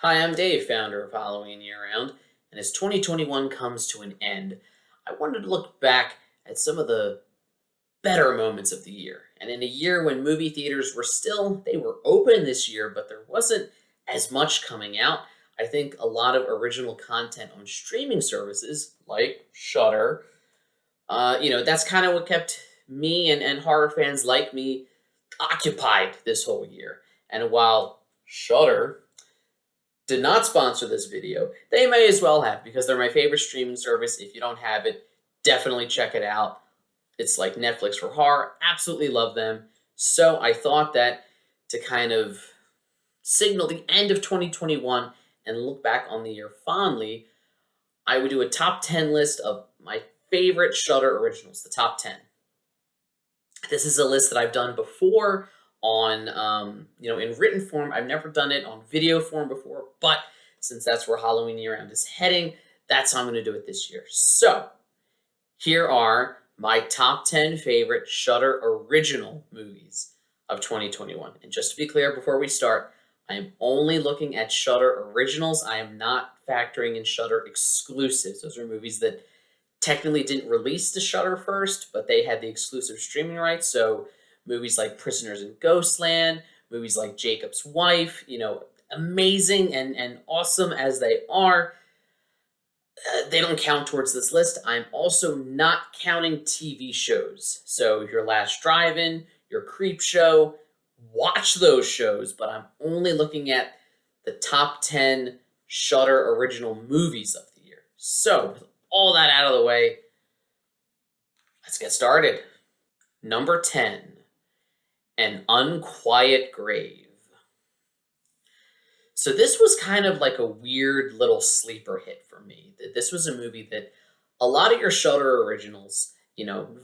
Hi, I'm Dave, founder of Halloween Year Round, and as 2021 comes to an end, I wanted to look back at some of the better moments of the year. And in a year when movie theaters they were open this year, but there wasn't as much coming out. I think a lot of original content on streaming services like Shudder, that's kind of what kept me and horror fans like me occupied this whole year. And while Shudder did not sponsor this video, they may as well have because they're my favorite streaming service. If you don't have it, definitely check it out. It's like Netflix for horror. Absolutely love them. So I thought that to kind of signal the end of 2021 and look back on the year fondly, I would do a top 10 list of my favorite Shudder originals, the top 10. This is a list that I've done before on, in written form. I've never done it on video form before, but since that's where Halloween Year Round is heading, that's how I'm going to do it this year. So here are my top 10 favorite Shudder original movies of 2021. And just to be clear before we start, I am only looking at Shudder originals. I am not factoring in Shudder exclusives. Those are movies that technically didn't release to Shudder first, but they had the exclusive streaming rights. So movies like Prisoners in Ghostland, movies like Jacob's Wife, amazing and awesome as they are, they don't count towards this list. I'm also not counting TV shows. So your Last Drive-In, your Creep Show, watch those shows, but I'm only looking at the top 10 Shudder original movies of the year. So with all that out of the way, let's get started. Number 10, An Unquiet Grave. So this was kind of like a weird little sleeper hit for me. This was a movie that a lot of your Shudder originals,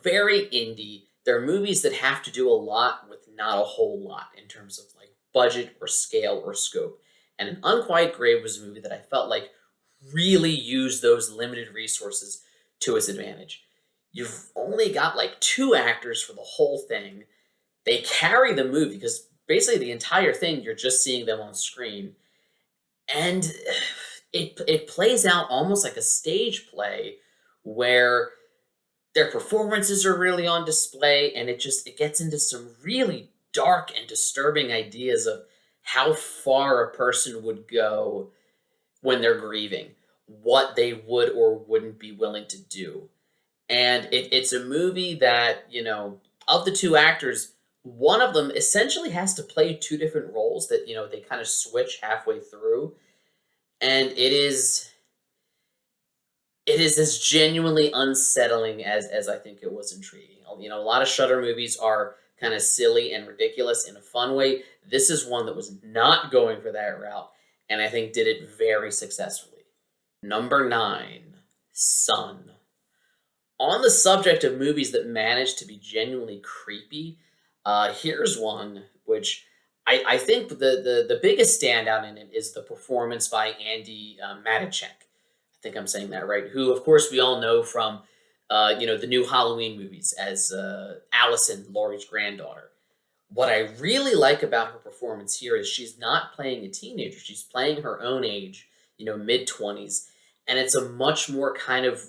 very indie. They're movies that have to do a lot with not a whole lot in terms of like budget or scale or scope. And An Unquiet Grave was a movie that I felt like really used those limited resources to its advantage. You've only got like two actors for the whole thing. They carry the movie because basically the entire thing you're just seeing them on screen, and it plays out almost like a stage play where their performances are really on display, and it gets into some really dark and disturbing ideas of how far a person would go when they're grieving, what they would or wouldn't be willing to do. And it's a movie that, of the two actors, one of them essentially has to play two different roles that, they kind of switch halfway through. And it is as genuinely unsettling as I think it was intriguing. A lot of Shudder movies are kind of silly and ridiculous in a fun way. This is one that was not going for that route, and I think did it very successfully. Number 9, Sun. On the subject of movies that manage to be genuinely creepy, here's one which I think the biggest standout in it is the performance by Andy Matichek. I think I'm saying that right. Who, of course, we all know from the new Halloween movies as Allison, Laurie's granddaughter. What I really like about her performance here is she's not playing a teenager. She's playing her own age, mid-20s, and it's a much more kind of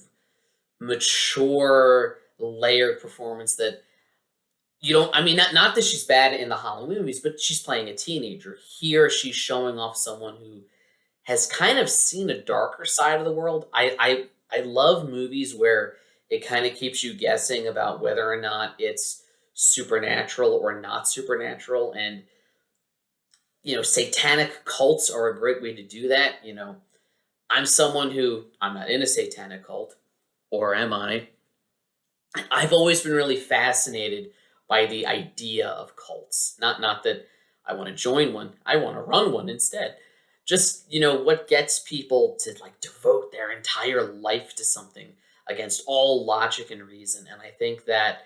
mature, layered performance that you don't. I mean, not that she's bad in the Halloween movies, but she's playing a teenager. Here, she's showing off someone who has kind of seen a darker side of the world. I love movies where it kind of keeps you guessing about whether or not it's supernatural or not supernatural, and satanic cults are a great way to do that. I'm someone who I'm not in a satanic cult, or am I? I've always been really fascinated by the idea of cults. Not that I want to join one. I want to run one instead. Just, what gets people to like devote their entire life to something against all logic and reason. And I think that,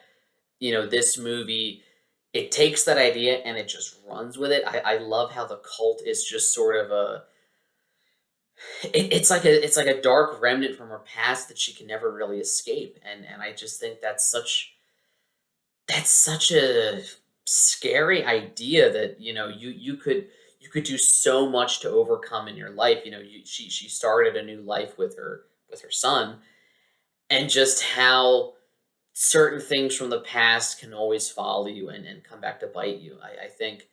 this movie, it takes that idea and it just runs with it. I love how the cult is just sort of it's like a dark remnant from her past that she can never really escape. And I just think that's such a scary idea that you you could do so much to overcome in your life. She started a new life with her son, and just how certain things from the past can always follow you and come back to bite you. I think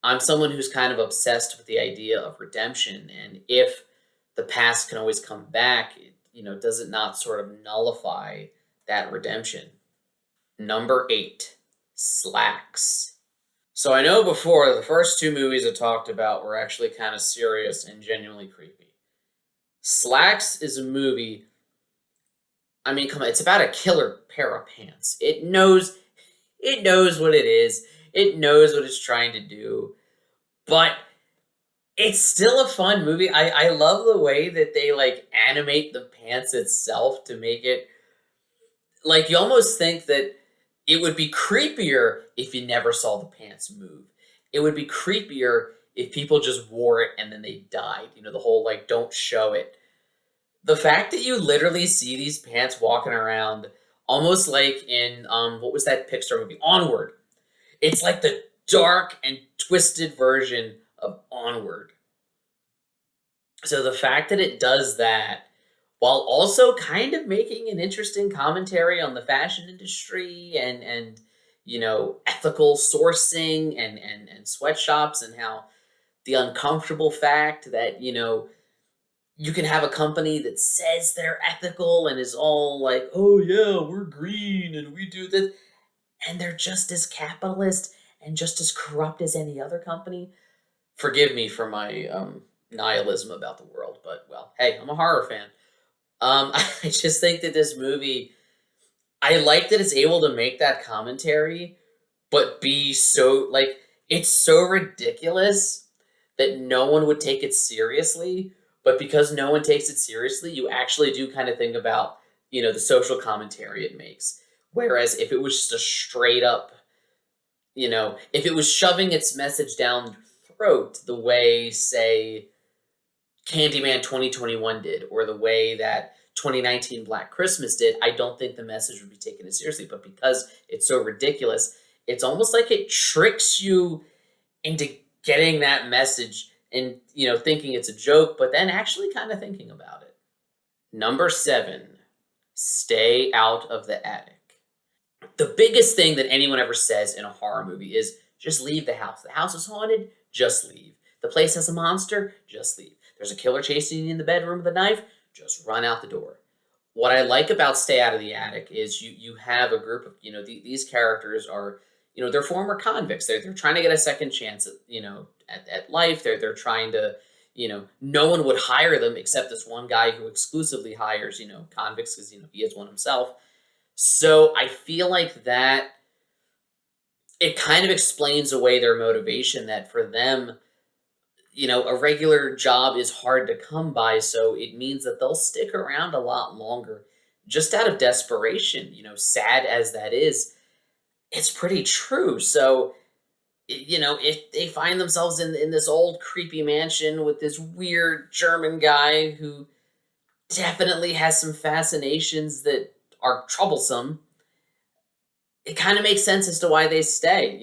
I'm someone who's kind of obsessed with the idea of redemption, and if the past can always come back, does it not sort of nullify that redemption? Number 8, Slacks. So I know before the first two movies I talked about were actually kind of serious and genuinely creepy. Slacks is a movie. I mean, come on, it's about a killer pair of pants. It knows what it is. It knows what it's trying to do. But it's still a fun movie. I love the way that they like animate the pants itself to make it like you almost think that it would be creepier if you never saw the pants move. It would be creepier if people just wore it and then they died. The whole like don't show it. The fact that you literally see these pants walking around almost like in what was that Pixar movie? Onward. It's like the dark and twisted version of Onward. So the fact that it does that while also kind of making an interesting commentary on the fashion industry and ethical sourcing and sweatshops, and how the uncomfortable fact that you can have a company that says they're ethical and is all like, oh yeah, we're green and we do this, and they're just as capitalist and just as corrupt as any other company. Forgive me for my nihilism about the world, but well, hey, I'm a horror fan. I just think that this movie, I like that it's able to make that commentary, but be so like it's so ridiculous that no one would take it seriously. But because no one takes it seriously, you actually do kind of think about the social commentary it makes. Whereas if it was just a straight up, if it was shoving its message down your throat the way, say, Candyman 2021 did, or the way that 2019 Black Christmas did, I don't think the message would be taken as seriously. But because it's so ridiculous, it's almost like it tricks you into getting that message and thinking it's a joke, but then actually kind of thinking about it. Number 7, Stay Out of the Attic. The biggest thing that anyone ever says in a horror movie is just leave the house. The house is haunted, just leave. The place has a monster, just leave. There's a killer chasing you in the bedroom with a knife, just run out the door. What I like about Stay Out of the Attic is you have a group of, these characters are, they're former convicts. They're trying to get a second chance at life. They're trying to, no one would hire them except this one guy who exclusively hires, convicts because, he is one himself. So I feel like that it kind of explains away their motivation, that for them, a regular job is hard to come by. So it means that they'll stick around a lot longer just out of desperation, sad as that is. It's pretty true. So, if they find themselves in this old creepy mansion with this weird German guy who definitely has some fascinations that are troublesome, it kind of makes sense as to why they stay.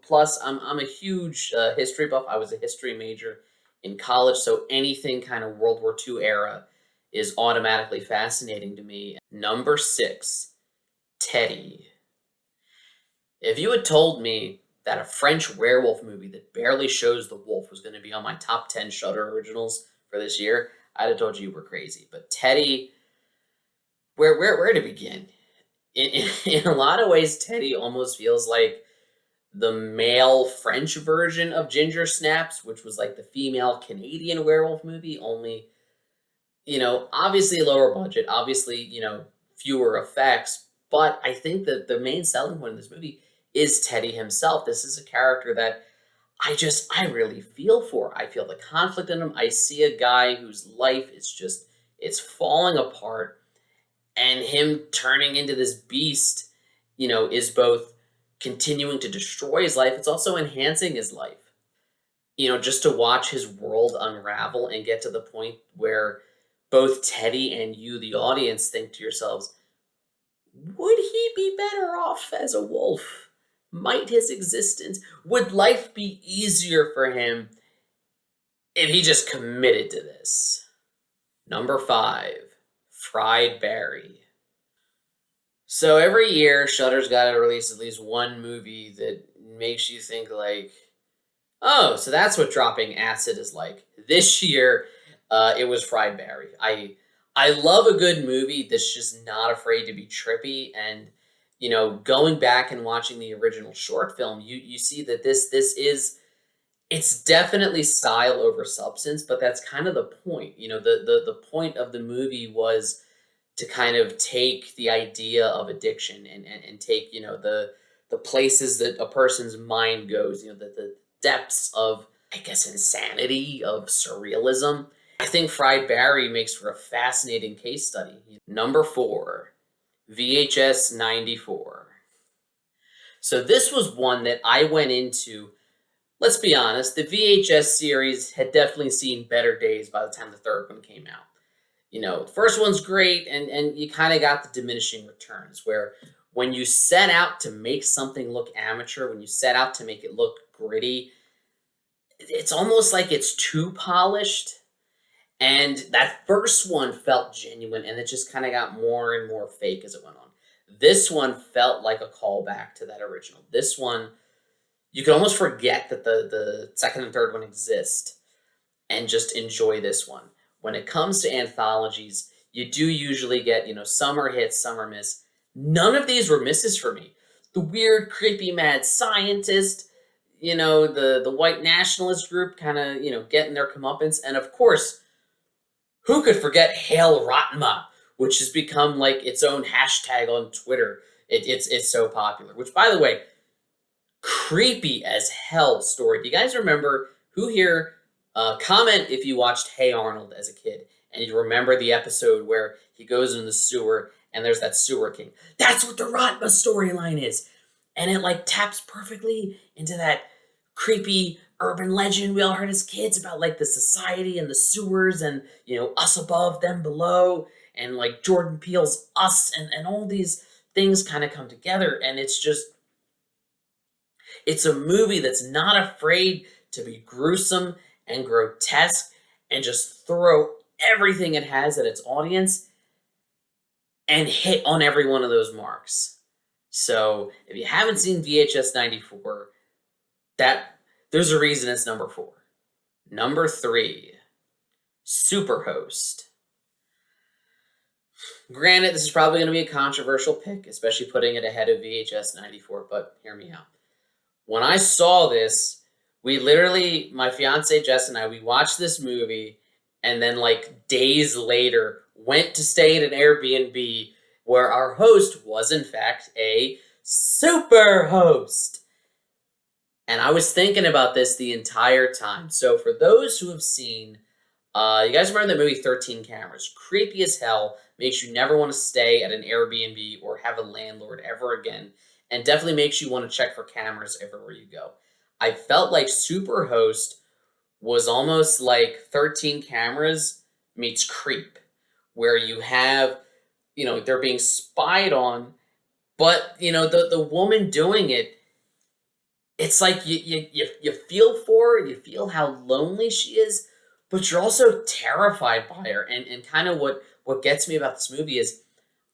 Plus, I'm a huge history buff. I was a history major in college, so anything kind of World War II era is automatically fascinating to me. Number 6, Teddy. If you had told me that a French werewolf movie that barely shows the wolf was going to be on my top 10 Shudder originals for this year, I'd have told you were crazy. But Teddy, where to begin? In a lot of ways, Teddy almost feels like the male French version of Ginger Snaps, which was like the female Canadian werewolf movie, only, obviously lower budget, obviously, fewer effects. But I think that the main selling point of this movie is Teddy himself. This is a character that I really feel for. I feel the conflict in him. I see a guy whose life is just, it's falling apart, and him turning into this beast, is both continuing to destroy his life, it's also enhancing his life. Just to watch his world unravel and get to the point where both Teddy and you, the audience, think to yourselves, would he be better off as a wolf? Might his existence, would life be easier for him And he just committed to this. Number 5, Fried Barry. So every year, Shudder's got to release at least one movie that makes you think like, oh, so that's what dropping acid is like. This year, it was Fried Barry. I love a good movie that's just not afraid to be trippy, and going back and watching the original short film, you see that this is, it's definitely style over substance, but that's kind of the point. The point of the movie was to kind of take the idea of addiction and take, the places that a person's mind goes, the depths of, I guess, insanity, of surrealism. I think Fried Barry makes for a fascinating case study. Number 4, VHS 94. So this was one that I went into. Let's be honest, the VHS series had definitely seen better days by the time the third one came out. The first one's great, and you kind of got the diminishing returns, where when you set out to make something look amateur, when you set out to make it look gritty, it's almost like it's too polished. And that first one felt genuine, and it just kind of got more and more fake as it went on. This one felt like a callback to that original. This one, you can almost forget that the second and third one exist and just enjoy this one. When it comes to anthologies, you do usually get, some are hits, some are miss. None of these were misses for me. The weird, creepy, mad scientist, the white nationalist group kind of, getting their comeuppance. And of course, who could forget Hail Rotma, which has become like its own hashtag on Twitter. It's so popular. Which, by the way, creepy as hell story. Do you guys remember, who here, comment if you watched Hey Arnold as a kid and you remember the episode where he goes in the sewer and there's that sewer king. That's what the Rotma storyline is. And it like taps perfectly into that creepy urban legend we all heard as kids about like the society and the sewers and, us above, them below, and like Jordan Peele's Us, and all these things kind of come together. And it's a movie that's not afraid to be gruesome and grotesque and just throw everything it has at its audience and hit on every one of those marks. So if you haven't seen VHS 94, there's a reason it's number 4. Number 3, Superhost. Granted, this is probably going to be a controversial pick, especially putting it ahead of VHS 94, but hear me out. When I saw this, we literally, my fiance Jess and I, we watched this movie, and then like days later went to stay at an Airbnb where our host was in fact a super host. And I was thinking about this the entire time. So for those who have seen, you guys remember the movie 13 Cameras? Creepy as hell, makes you never want to stay at an Airbnb or have a landlord ever again, and definitely makes you want to check for cameras everywhere you go. I felt like Superhost was almost like 13 Cameras meets Creep, where you have, they're being spied on, but, the woman doing it, it's like you feel for her, you feel how lonely she is, but you're also terrified by her. And kind of what gets me about this movie is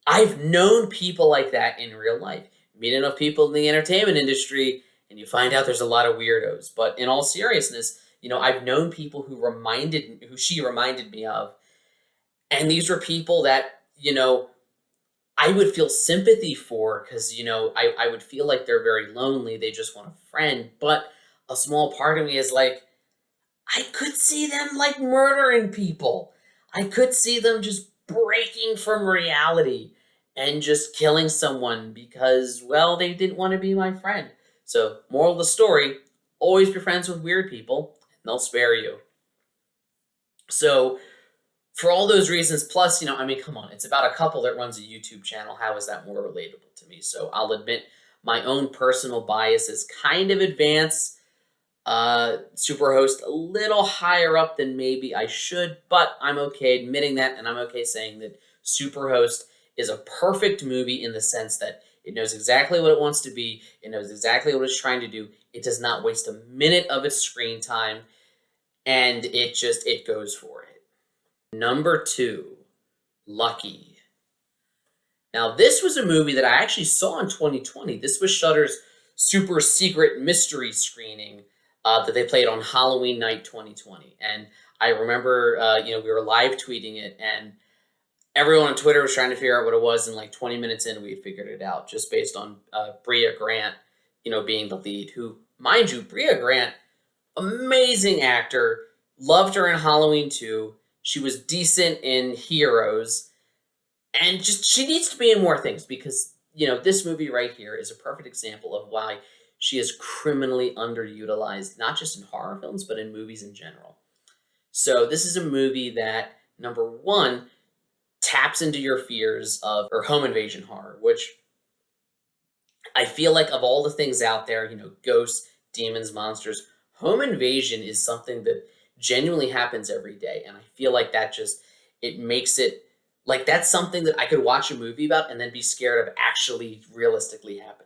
I've known people like that in real life. Meet enough people in the entertainment industry, and you find out there's a lot of weirdos. But in all seriousness, I've known people who she reminded me of, and these were people that, I would feel sympathy for, because, I would feel like they're very lonely. They just want a friend. But a small part of me is like, I could see them like murdering people. I could see them just breaking from reality and just killing someone because, well, they didn't want to be my friend. So, moral of the story, always be friends with weird people, and they'll spare you. So, for all those reasons, plus, come on, it's about a couple that runs a YouTube channel. How is that more relatable to me? So I'll admit my own personal bias is kind of advanced. Superhost a little higher up than maybe I should, but I'm okay admitting that, and I'm okay saying that Superhost is a perfect movie in the sense that it knows exactly what it wants to be. It knows exactly what it's trying to do. It does not waste a minute of its screen time. and it goes for it. Number 2, Lucky. Now, this was a movie that I actually saw in 2020. This was Shudder's super secret mystery screening that they played on Halloween night 2020. And I remember, we were live tweeting it, and everyone on Twitter was trying to figure out what it was. And like 20 minutes in, we had figured it out just based on Brea Grant, being the lead. Who, mind you, Brea Grant, amazing actor. Loved her in Halloween 2. She was decent in Heroes. And just, she needs to be in more things because, this movie right here is a perfect example of why she is criminally underutilized, not just in horror films, but in movies in general. So this is a movie that, number 1, taps into your fears of or home invasion horror, which I feel like of all the things out there, ghosts, demons, monsters, home invasion is something that genuinely happens every day. And I feel like that just, it makes it like that's something that I could watch a movie about and then be scared of actually realistically happening.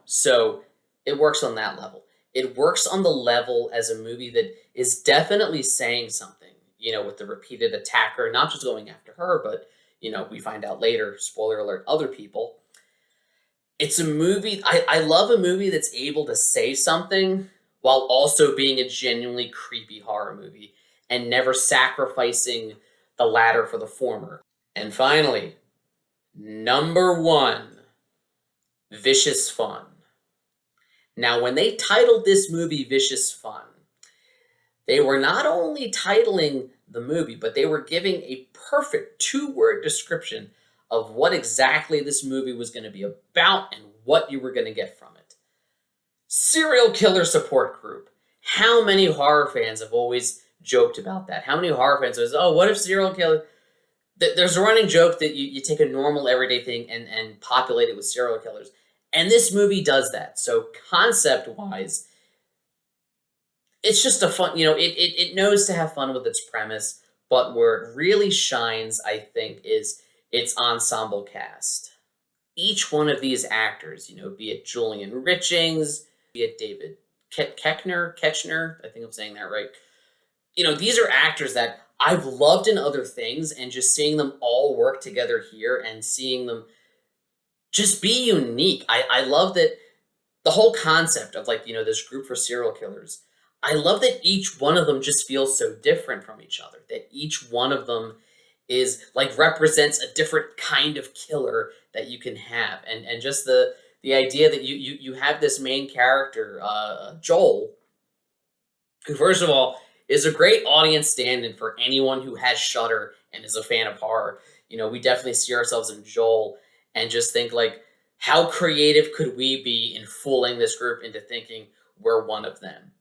So it works on that level. It works on the level as a movie that is definitely saying something, with the repeated attacker, not just going after her, but, we find out later, spoiler alert, other people. It's a movie, I love a movie that's able to say something while also being a genuinely creepy horror movie and never sacrificing the latter for the former. And finally, number 1, Vicious Fun. Now, when they titled this movie Vicious Fun, they were not only titling the movie, but they were giving a perfect 2-word description of what exactly this movie was going to be about and what you were going to get from it. Serial killer support group. How many horror fans have always joked about that? How many horror fans says, oh, what if serial killer... There's a running joke that you take a normal everyday thing and populate it with serial killers. And this movie does that. So concept-wise, it's just a fun, it knows to have fun with its premise, but where it really shines, I think, is its ensemble cast. Each one of these actors, be it Julian Richings, be it David Ketchner, I think I'm saying that right. These are actors that I've loved in other things, and just seeing them all work together here and seeing them just be unique. I love that the whole concept of this group for serial killers. I love that each one of them just feels so different from each other, that each one of them is represents a different kind of killer that you can have. And just the idea that you have this main character, Joel, who first of all is a great audience stand-in for anyone who has Shudder and is a fan of horror. We definitely see ourselves in Joel and just think how creative could we be in fooling this group into thinking we're one of them.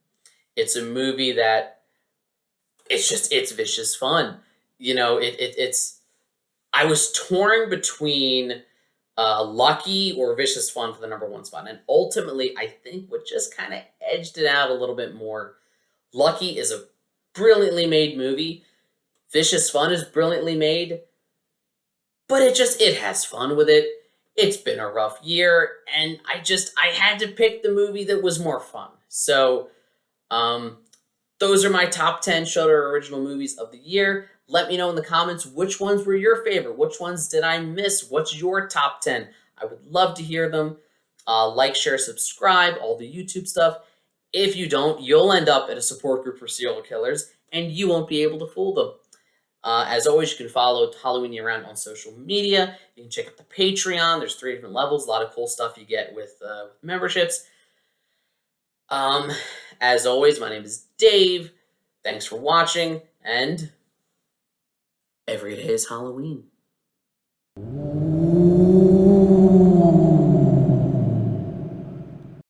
It's a movie that it's vicious fun. It's I was torn between Lucky or Vicious Fun for the number 1 spot. And ultimately, I think what just kind of edged it out a little bit more, Lucky is a brilliantly made movie. Vicious Fun is brilliantly made. But it has fun with it. It's been a rough year. And I had to pick the movie that was more fun. So, those are my top 10 Shudder Original Movies of the year. Let me know in the comments which ones were your favorite. Which ones did I miss? What's your top 10? I would love to hear them. Like, share, subscribe, all the YouTube stuff. If you don't, you'll end up at a support group for serial killers, and you won't be able to fool them. As always, you can follow Halloween Year Round on social media. You can check out the Patreon. There's 3 different levels. A lot of cool stuff you get with memberships. As always, my name is Dave. Thanks for watching, and every day is Halloween.